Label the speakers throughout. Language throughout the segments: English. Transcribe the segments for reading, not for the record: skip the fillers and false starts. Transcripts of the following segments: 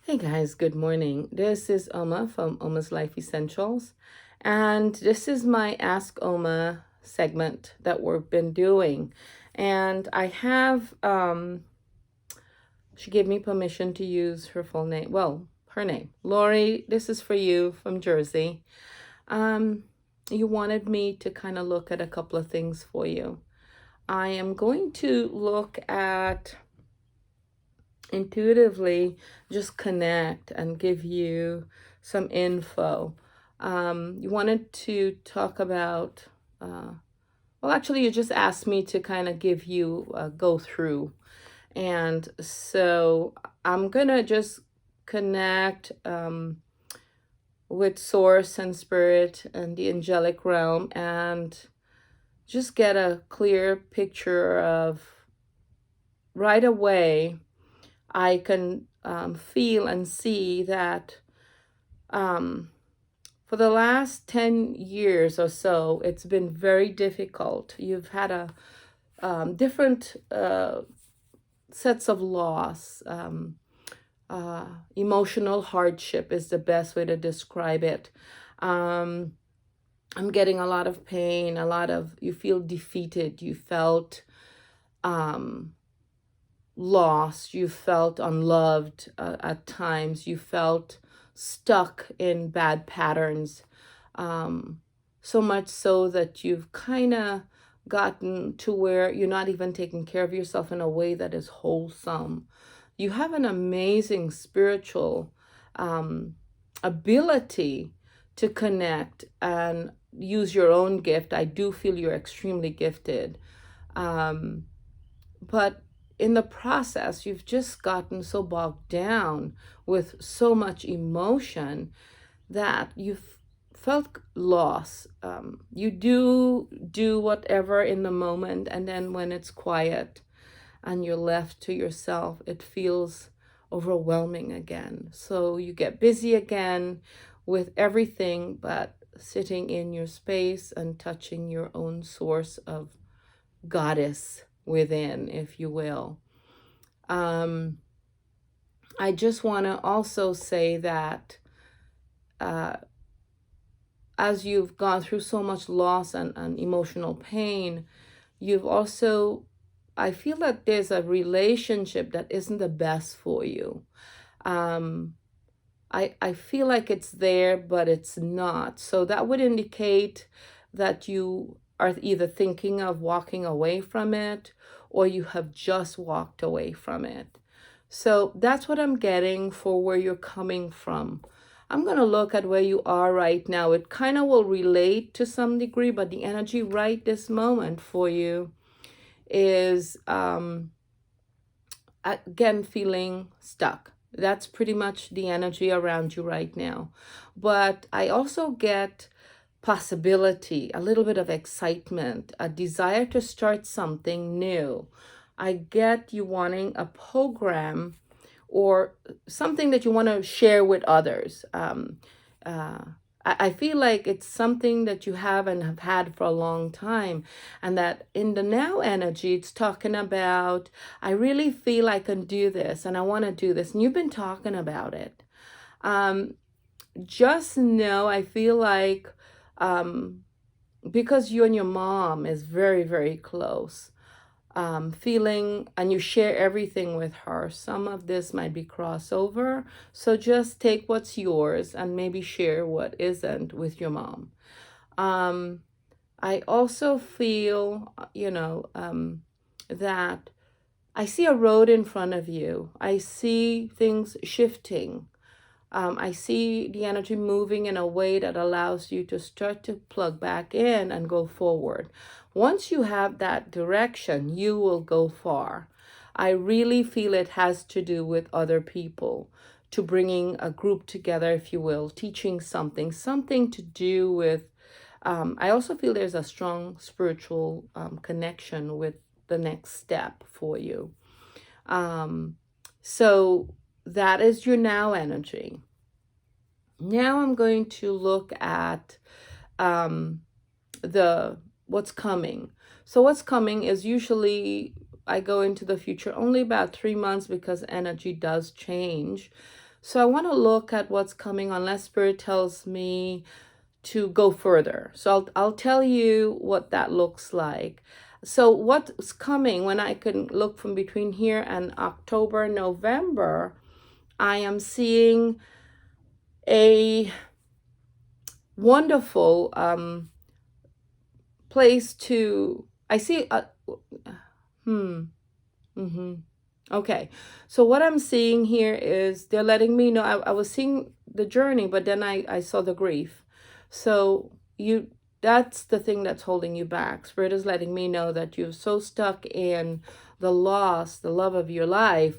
Speaker 1: Hey guys, good morning. This is Oma from Oma's Life Essentials, and this is my Ask Oma segment that we've been doing. And I have, she gave me permission to use her full name. Well, her name, Lori. This is for you from Jersey. Um, you wanted me to kind of look at a couple of things for you. I am going to look at intuitively just connect and give you some info. You wanted to talk about, well, actually, you just asked me to kind of give you a go through. And so I'm going to just connect with source and spirit and the angelic realm and just get a clear picture of right away I can feel and see that for the last 10 years or so, it's been very difficult. You've had a different sets of loss. Emotional hardship is the best way to describe it. I'm getting a lot of pain, you feel defeated, you felt lost, you felt unloved at times, you felt stuck in bad patterns, so much so that you've kind of gotten to where you're not even taking care of yourself in a way that is wholesome. You have an amazing spiritual ability to connect and use your own gift. I do feel you're extremely gifted. But in the process, you've just gotten so bogged down with so much emotion that you've felt loss. You do whatever in the moment, and then when it's quiet and you're left to yourself, it feels overwhelming again. So you get busy again with everything but sitting in your space and touching your own source of goddess within, if you will. I just want to also say that as you've gone through so much loss and emotional pain, you've also, I feel that there's a relationship that isn't the best for you. I feel like it's there, but it's not. So that would indicate that you are either thinking of walking away from it or you have just walked away from it. So that's what I'm getting for where you're coming from. I'm going to look at where you are right now. It kind of will relate to some degree, but the energy right this moment for you is, again, feeling stuck. That's pretty much the energy around you right now. But I also get possibility, a little bit of excitement, a desire to start something new. I get you wanting a program or something that you want to share with others. I feel like it's something that you have and have had for a long time. And that in the now energy, it's talking about, I really feel I can do this and I want to do this. And you've been talking about it. Just know, I feel like because you and your mom is very, very close, feeling, and you share everything with her. Some of this might be crossover. So just take what's yours and maybe share what isn't with your mom. I also feel, that I see a road in front of you. I see things shifting. I see the energy moving in a way that allows you to start to plug back in and go forward. Once you have that direction, you will go far. I really feel it has to do with other people, to bringing a group together, if you will, teaching something to do with. I also feel there's a strong spiritual connection with the next step for you. So that is your now energy. Now I'm going to look at what's coming. So what's coming is usually I go into the future only about 3 months because energy does change. So I want to look at what's coming unless Spirit tells me to go further. So I'll tell you what that looks like. So what's coming when I can look from between here and October, November, I am seeing a wonderful place to, I see a, okay. So what I'm seeing here is they're letting me know I was seeing the journey, but then I saw the grief. So that's the thing that's holding you back. Spirit is letting me know that you're so stuck in the loss, the love of your life.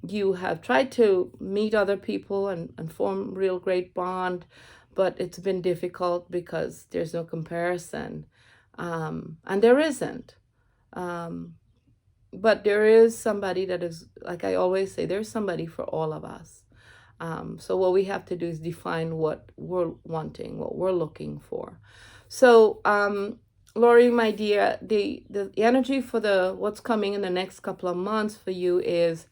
Speaker 1: You have tried to meet other people and form real great bond, but it's been difficult because there's no comparison. And there isn't. But there is somebody that is, like I always say, there's somebody for all of us. So what we have to do is define what we're wanting, what we're looking for. So, Lori, my dear, the energy for what's coming in the next couple of months for you is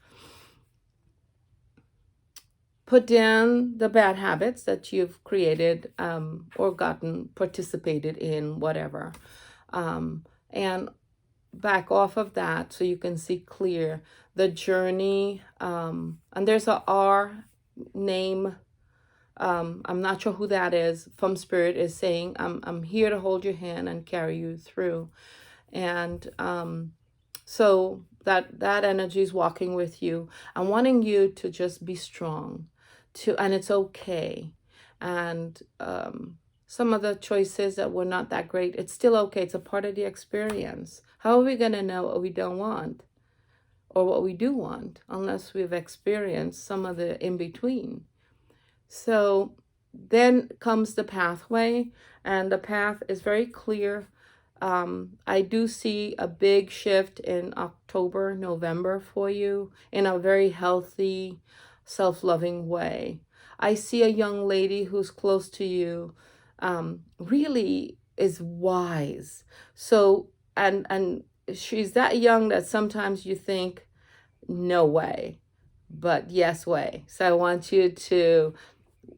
Speaker 1: put down the bad habits that you've created or participated in, whatever. And back off of that so you can see clear the journey. And there's a R name. I'm not sure who that is. From Spirit is saying, I'm here to hold your hand and carry you through. And so that energy is walking with you. I'm wanting you to just be strong, and it's okay. And some of the choices that were not that great, it's still okay. It's a part of the experience. How are we going to know what we don't want or what we do want unless we've experienced some of the in-between? So then comes the pathway, and the path is very clear. I do see a big shift in October, November for you in a very healthy, self-loving way. I see a young lady who's close to you, really is wise. So, and she's that young that sometimes you think, no way, but yes way. So I want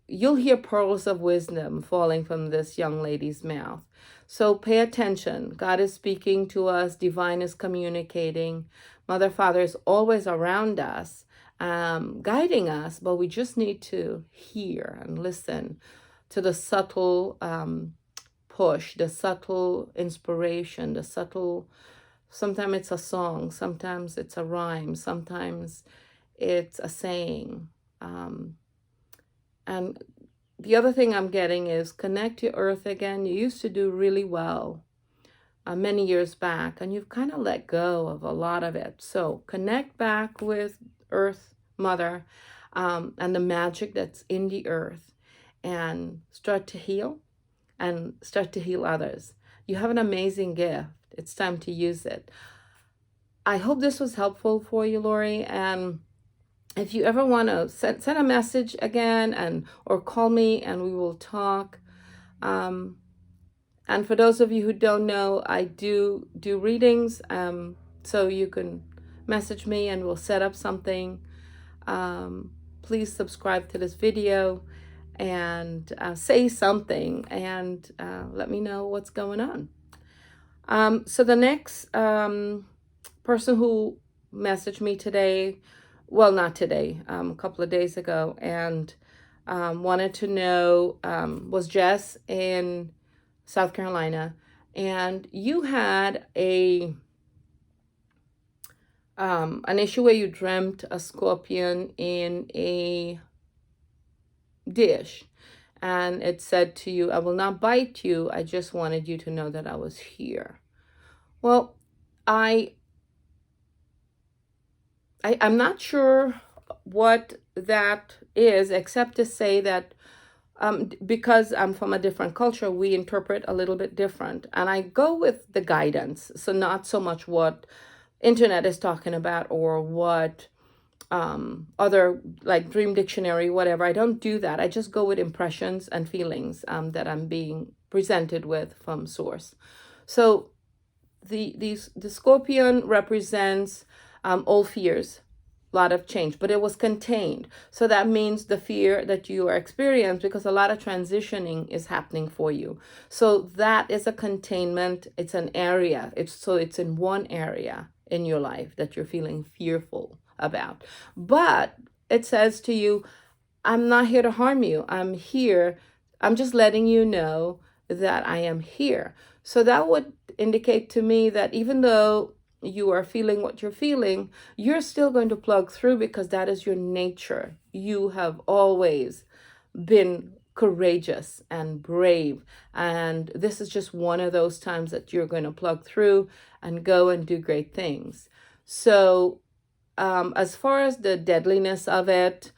Speaker 1: you'll hear pearls of wisdom falling from this young lady's mouth. So pay attention. God is speaking to us. Divine is communicating. Mother, Father is always around us, guiding us, but we just need to hear and listen to the subtle push, the subtle inspiration, the subtle, sometimes it's a song, sometimes it's a rhyme, sometimes it's a saying. And the other thing I'm getting is connect to Earth again. You used to do really well many years back, and you've kind of let go of a lot of it. So connect back with Earth, Mother, and the magic that's in the earth, and start to heal and start to heal others. You have an amazing gift. It's time to use it. I hope this was helpful for you, Lori, and if you ever want to send a message again or call me and we will talk. And for those of you who don't know, I do readings. So you can message me and we'll set up something. Please subscribe to this video and say something and let me know what's going on. So the next person who messaged me today, well, not today, a couple of days ago, and wanted to know, was Jess in South Carolina, and you had an issue where you dreamt a scorpion in a dish, and it said to you, I will not bite you, I just wanted you to know that I was here. Well, I'm not sure what that is, except to say that because I'm from a different culture, we interpret a little bit different. And I go with the guidance. So not so much what internet is talking about or what other, like Dream Dictionary, whatever. I don't do that. I just go with impressions and feelings that I'm being presented with from source. So the scorpion represents old fears, lot of change, but it was contained. So that means the fear that you are experiencing, because a lot of transitioning is happening for you. So that is a containment. It's an area. It's in one area in your life that you're feeling fearful about. But it says to you, I'm not here to harm you. I'm here. I'm just letting you know that I am here. So that would indicate to me that even though you are feeling what you're feeling, you're still going to plug through, because that is your nature. You have always been courageous and brave. And this is just one of those times that you're going to plug through and go and do great things. So, as far as the deadliness of it,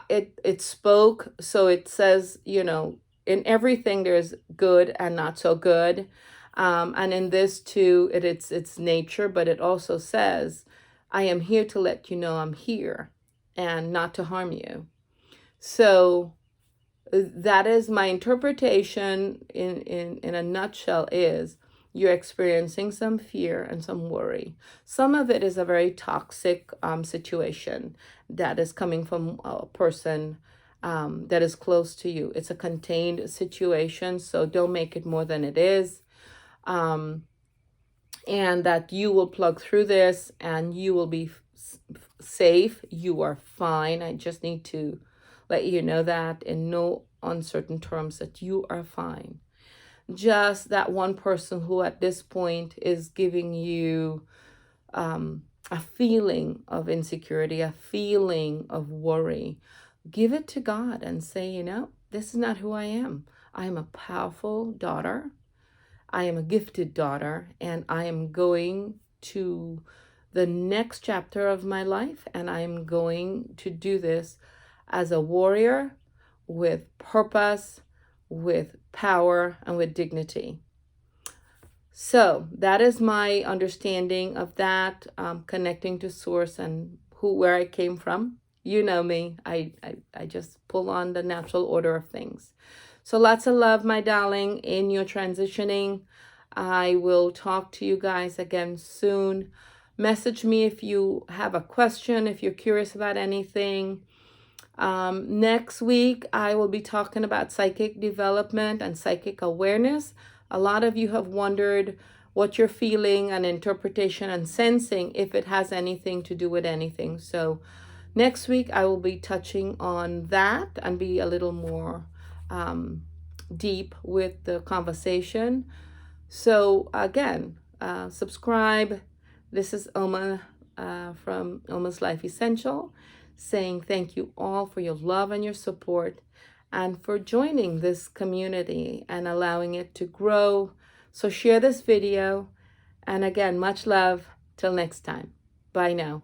Speaker 1: it spoke. So it says, in everything there's good and not so good. And in this too, it's nature, but it also says, I am here to let you know I'm here and not to harm you. So that is my interpretation in a nutshell. Is you're experiencing some fear and some worry. Some of it is a very toxic situation that is coming from a person that is close to you. It's a contained situation, so don't make it more than it is. And that you will plug through this and you will be safe. You are fine. I just need to let you know that in no uncertain terms that you are fine. Just that one person who at this point is giving you a feeling of insecurity, a feeling of worry, give it to God and say, this is not who I am. I am a powerful daughter. I am a gifted daughter, and I am going to the next chapter of my life, and I am going to do this as a warrior with purpose, with power, and with dignity. So that is my understanding of that, connecting to source and where I came from. You know me, I just pull on the natural order of things. So lots of love, my darling, in your transitioning. I will talk to you guys again soon. Message me if you have a question, if you're curious about anything. Next week, I will be talking about psychic development and psychic awareness. A lot of you have wondered what you're feeling and interpretation and sensing, if it has anything to do with anything. So next week, I will be touching on that and be a little more deep with the conversation. So again, subscribe. This is Oma from Oma's Life Essential, saying thank you all for your love and your support and for joining this community and allowing it to grow. So share this video. And again, much love. Till next time. Bye now.